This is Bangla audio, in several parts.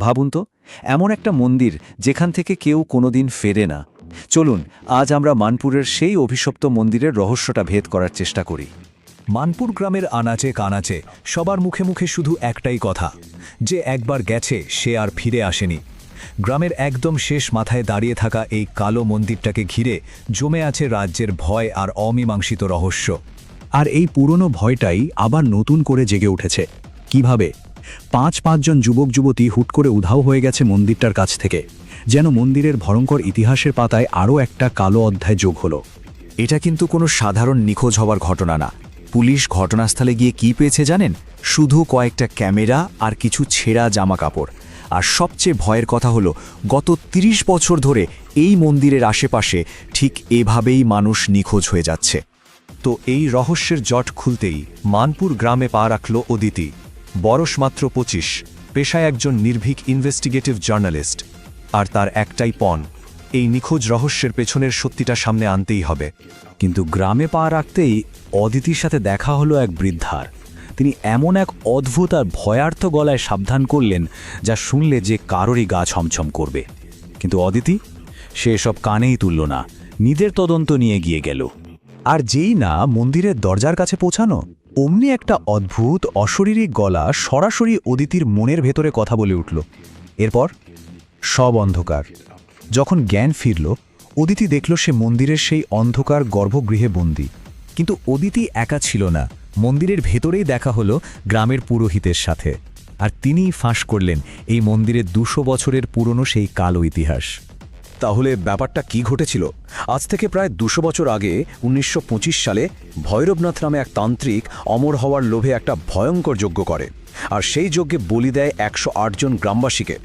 ভাবুন তো, এমন একটা মন্দির যেখান থেকে কেউ কোনোদিন ফেরে না। চলুন আজ আমরা মানপুরের সেই অভিশপ্ত মন্দিরের রহস্যটা ভেদ করার চেষ্টা করি। মানপুর গ্রামের আনাচে কানাচে সবার মুখে মুখে শুধু একটাই কথা, যে একবার গেছে সে আর ফিরে আসেনি। গ্রামের একদম শেষ মাথায় দাঁড়িয়ে থাকা এই কালো মন্দিরটাকে ঘিরে জমে আছে রাজ্যের ভয় আর অমীমাংসিত রহস্য। আর এই পুরনো ভয়টাই আবার নতুন করে জেগে উঠেছে। কিভাবে? পাঁচজন যুবক যুবতী হুট করে উধাও হয়ে গেছে মন্দিরটার কাছ থেকে, যেন মন্দিরের ভয়ঙ্কর ইতিহাসের পাতায় আরও একটা কালো অধ্যায় যোগ হলো। এটা কিন্তু কোনো সাধারণ নিখোঁজ হওয়ার ঘটনা না। পুলিশ ঘটনাস্থলে গিয়ে কি পেয়েছে জানেন? শুধু কয়েকটা ক্যামেরা আর কিছু ছেঁড়া জামা কাপড়। আর সবচেয়ে ভয়ের কথা হলো, গত ৩০ বছর ধরে এই মন্দিরের আশেপাশে ঠিক এভাবেই মানুষ নিখোঁজ হয়ে যাচ্ছে। তো এই রহস্যের জট খুলতেই মানপুর গ্রামে পা রাখল অদিতি। বয়স মাত্র ২৫, পেশায় একজন নির্ভীক ইনভেস্টিগেটিভ জার্নালিস্ট। আর তার একটাই পণ, এই নিখোঁজ রহস্যের পেছনের সত্যিটা সামনে আনতেই হবে। কিন্তু গ্রামে পা রাখতেই অদিতির সাথে দেখা হলো এক বৃদ্ধার। তিনি এমন এক অদ্ভুত আর ভয়ার্থ গলায় সাবধান করলেন, যা শুনলে যে কারোরই গা ছমছম করবে। কিন্তু অদিতি সে এসব কানেই তুলল না, নিজের তদন্ত নিয়ে গিয়ে গেল। আর যেই না মন্দিরের দরজার কাছে পৌঁছানো, অমনি একটা অদ্ভুত অশরীরী গলা সরাসরি অদিতির মনের ভেতরে কথা বলে উঠল। এরপর সব অন্ধকার। যখন জ্ঞান ফিরল, অদিতি দেখল সে মন্দিরের সেই অন্ধকার গর্ভগৃহে বন্দী। কিন্তু অদিতি একা ছিল না। মন্দিরের ভেতরেই দেখা হলো গ্রামের পুরোহিতের সাথে। আর তিনিই ফাঁস করলেন এই মন্দিরের ২০০ বছরের পুরনো সেই কালো ইতিহাস। তাহলে ব্যাপারটা কি ঘটেছিল? আজ থেকে প্রায় ২০০ বছর আগে ১৯২৫ সালে ভৈরবনাথ নামে এক তান্ত্রিক অমর হওয়ার লোভে একটা ভয়ঙ্কর যজ্ঞ করে। আর সেই যজ্ঞে বলি দেয় ১০৮ জন গ্রামবাসীকে।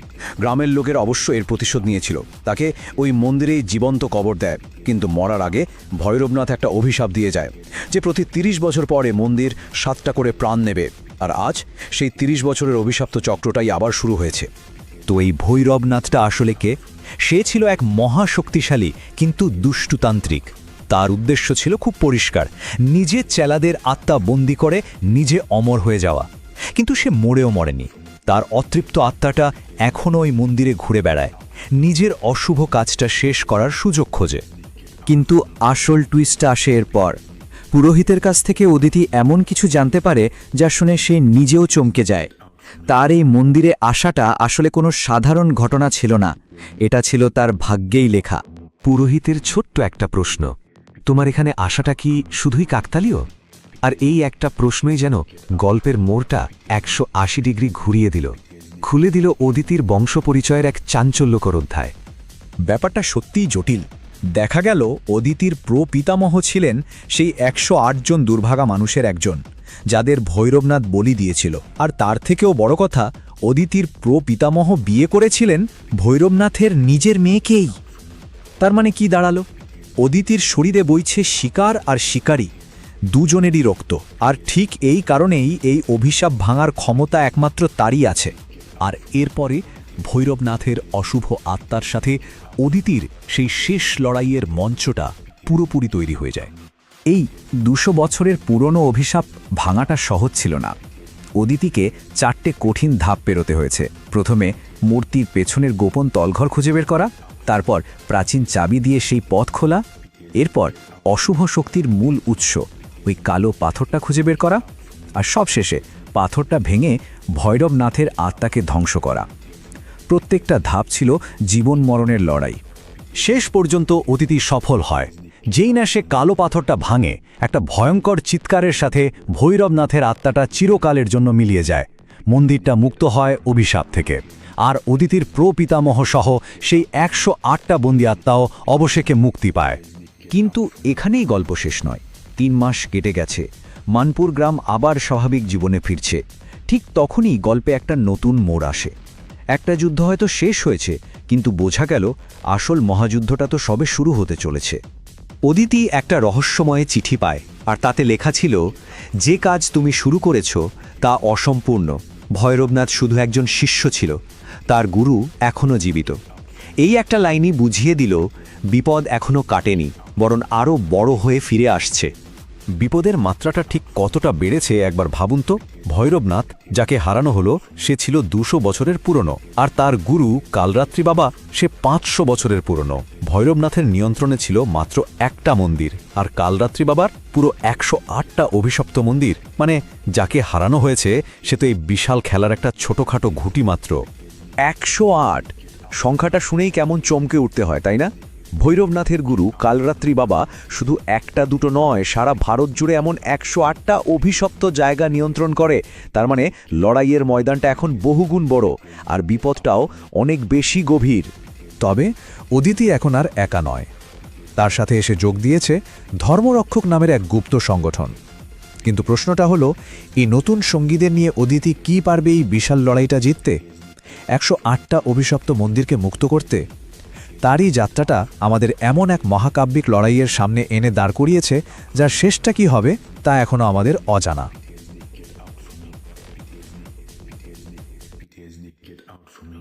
গ্রামের লোকের অবশ্য এর প্রতিশোধ নিয়েছিল, তাকে ওই মন্দিরেই জীবন্ত কবর দেয়। কিন্তু মরার আগে ভৈরবনাথ একটা অভিশাপ দিয়ে যায় যে প্রতি ৩০ বছর পরে মন্দির ৭টা করে প্রাণ নেবে। আর আজ সেই ৩০ বছরের অভিশপ্ত চক্রটাই আবার শুরু হয়েছে। তো এই ভৈরবনাথটা আসলে কে? সে ছিল এক মহাশক্তিশালী কিন্তু দুষ্টুতান্ত্রিক। তার উদ্দেশ্য ছিল খুব পরিষ্কার, নিজে চেলাদের আত্মা বন্দি করে নিজে অমর হয়ে যাওয়া। কিন্তু সে মরেও মরেনি। তার অতৃপ্ত আত্মাটা এখনও ওই মন্দিরে ঘুরে বেড়ায়, নিজের অশুভ কাজটা শেষ করার সুযোগ খোঁজে। কিন্তু আসল টুইস্টটা আসে এরপর। পুরোহিতের কাছ থেকে অদিতি এমন কিছু জানতে পারে যা শুনে সে নিজেও চমকে যায়। তার এই মন্দিরে আসাটা আসলে কোনো সাধারণ ঘটনা ছিল না, এটা ছিল তার ভাগ্যেই লেখা। পুরোহিতের ছোট্ট একটা প্রশ্ন, তোমার এখানে আসাটা কি শুধুই কাকতালীয়? আর এই একটা প্রশ্নই যেন গল্পের মোড়টা ১৮০ ডিগ্রি ঘুরিয়ে দিল, খুলে দিল অদিতির বংশপরিচয়ের এক চাঞ্চল্যকর অধ্যায়। ব্যাপারটা সত্যিই জটিল। দেখা গেল অদিতির প্রপিতামহ ছিলেন সেই ১০৮ জন দুর্ভাগা মানুষের একজন, যাদের ভৈরবনাথ বলি দিয়েছিল। আর তার থেকেও বড় কথা, অদিতির প্রপিতামহ বিয়ে করেছিলেন ভৈরবনাথের নিজের মেয়েকেই। তার মানে কি দাঁড়ালো? অদিতির শরীরে বইছে শিকার আর শিকারী দুজনেরই রক্ত। আর ঠিক এই কারণেই এই অভিশাপ ভাঙার ক্ষমতা একমাত্র তারই আছে। আর এরপরে ভৈরবনাথের অশুভ আত্মার সাথে অদিতির সেই শেষ লড়াইয়ের মঞ্চটা পুরোপুরি তৈরি হয়ে যায়। এই ২০০ বছরের পুরনো অভিশাপ ভাঙাটা সহজ ছিল না। অদিতিকে ৪টে কঠিন ধাপ পেরোতে হয়েছে। প্রথমে মূর্তির পেছনের গোপন তলঘর খুঁজে বের করা, তারপর প্রাচীন চাবি দিয়ে সেই পথ খোলা, এরপর অশুভ শক্তির মূল উৎস ওই কালো পাথরটা খুঁজে বের করা, আর সবশেষে পাথরটা ভেঙে ভৈরবনাথের আত্মাকে ধ্বংস করা। প্রত্যেকটা ধাপ ছিল জীবন মরণের লড়াই। শেষ পর্যন্ত অদিতি সফল হয়। যেই না সে কালো পাথরটা ভাঙে, একটা ভয়ঙ্কর চিৎকারের সাথে ভৈরবনাথের আত্মাটা চিরকালের জন্য মিলিয়ে যায়। মন্দিরটা মুক্ত হয় অভিশাপ থেকে। আর অদিতির প্রপিতামহ সহ সেই ১০৮টা বন্দি আত্মাও অবশেষে মুক্তি পায়। কিন্তু এখানেই গল্প শেষ নয়। ৩ মাস কেটে গেছে, মানপুর গ্রাম আবার স্বাভাবিক জীবনে ফিরছে। ঠিক তখনই গল্পে একটা নতুন মোড় আসে। একটা যুদ্ধ হয়তো শেষ হয়েছে, কিন্তু বোঝা গেল আসল মহাযুদ্ধটা তো সবে শুরু হতে চলেছে। অদিতি একটা রহস্যময় চিঠি পায়, আর তাতে লেখা ছিল, যে কাজ তুমি শুরু করেছ তা অসম্পূর্ণ। ভৈরবনাথ শুধু একজন শিষ্য ছিল, তার গুরু এখনও জীবিত। এই একটা লাইনই বুঝিয়ে দিল বিপদ এখনও কাটেনি, বরং আরও বড় হয়ে ফিরে আসছে। বিপদের মাত্রাটা ঠিক কতটা বেড়েছে একবার ভাবুন তো। ভৈরবনাথ যাকে হারানো হলো সে ছিল 200 বছরের পুরনো, আর তার গুরু কালরাত্রি বাবা সে 500 বছরের পুরনো। ভৈরবনাথের নিয়ন্ত্রণে ছিল মাত্র একটা মন্দির, আর কালরাত্রি বাবার পুরো 108টা অভিশপ্ত মন্দির। মানে যাকে হারানো হয়েছে সে তো এই বিশাল খেলার একটা ছোটখাটো ঘুঁটি মাত্র। 108 সংখ্যাটা শুনেই কেমন চমকে উঠতে হয়, তাই না? ভৈরবনাথের গুরু কালরাত্রি বাবা শুধু একটা দুটো নয়, সারা ভারত জুড়ে এমন 108টা অভিশপ্ত জায়গা নিয়ন্ত্রণ করে। তার মানে লড়াইয়ের ময়দানটা এখন বহুগুণ বড়, আর বিপদটাও অনেক বেশি গভীর। তবে অদিতি এখন আর একা নয়, তার সাথে এসে যোগ দিয়েছে ধর্মরক্ষক নামের এক গুপ্ত সংগঠন। কিন্তু প্রশ্নটা হলো, এই নতুন সঙ্গীদের নিয়ে অদিতি কি পারবে এই বিশাল লড়াইটা জিততে, 108টা অভিশপ্ত মন্দিরকে মুক্ত করতে? তারই যাত্রাটা আমাদের এমন এক মহাকাব্যিক লড়াইয়ের সামনে এনে দাঁড় করিয়েছে, যার শেষটা কি হবে তা এখনও আমাদের অজানা। Get out for me.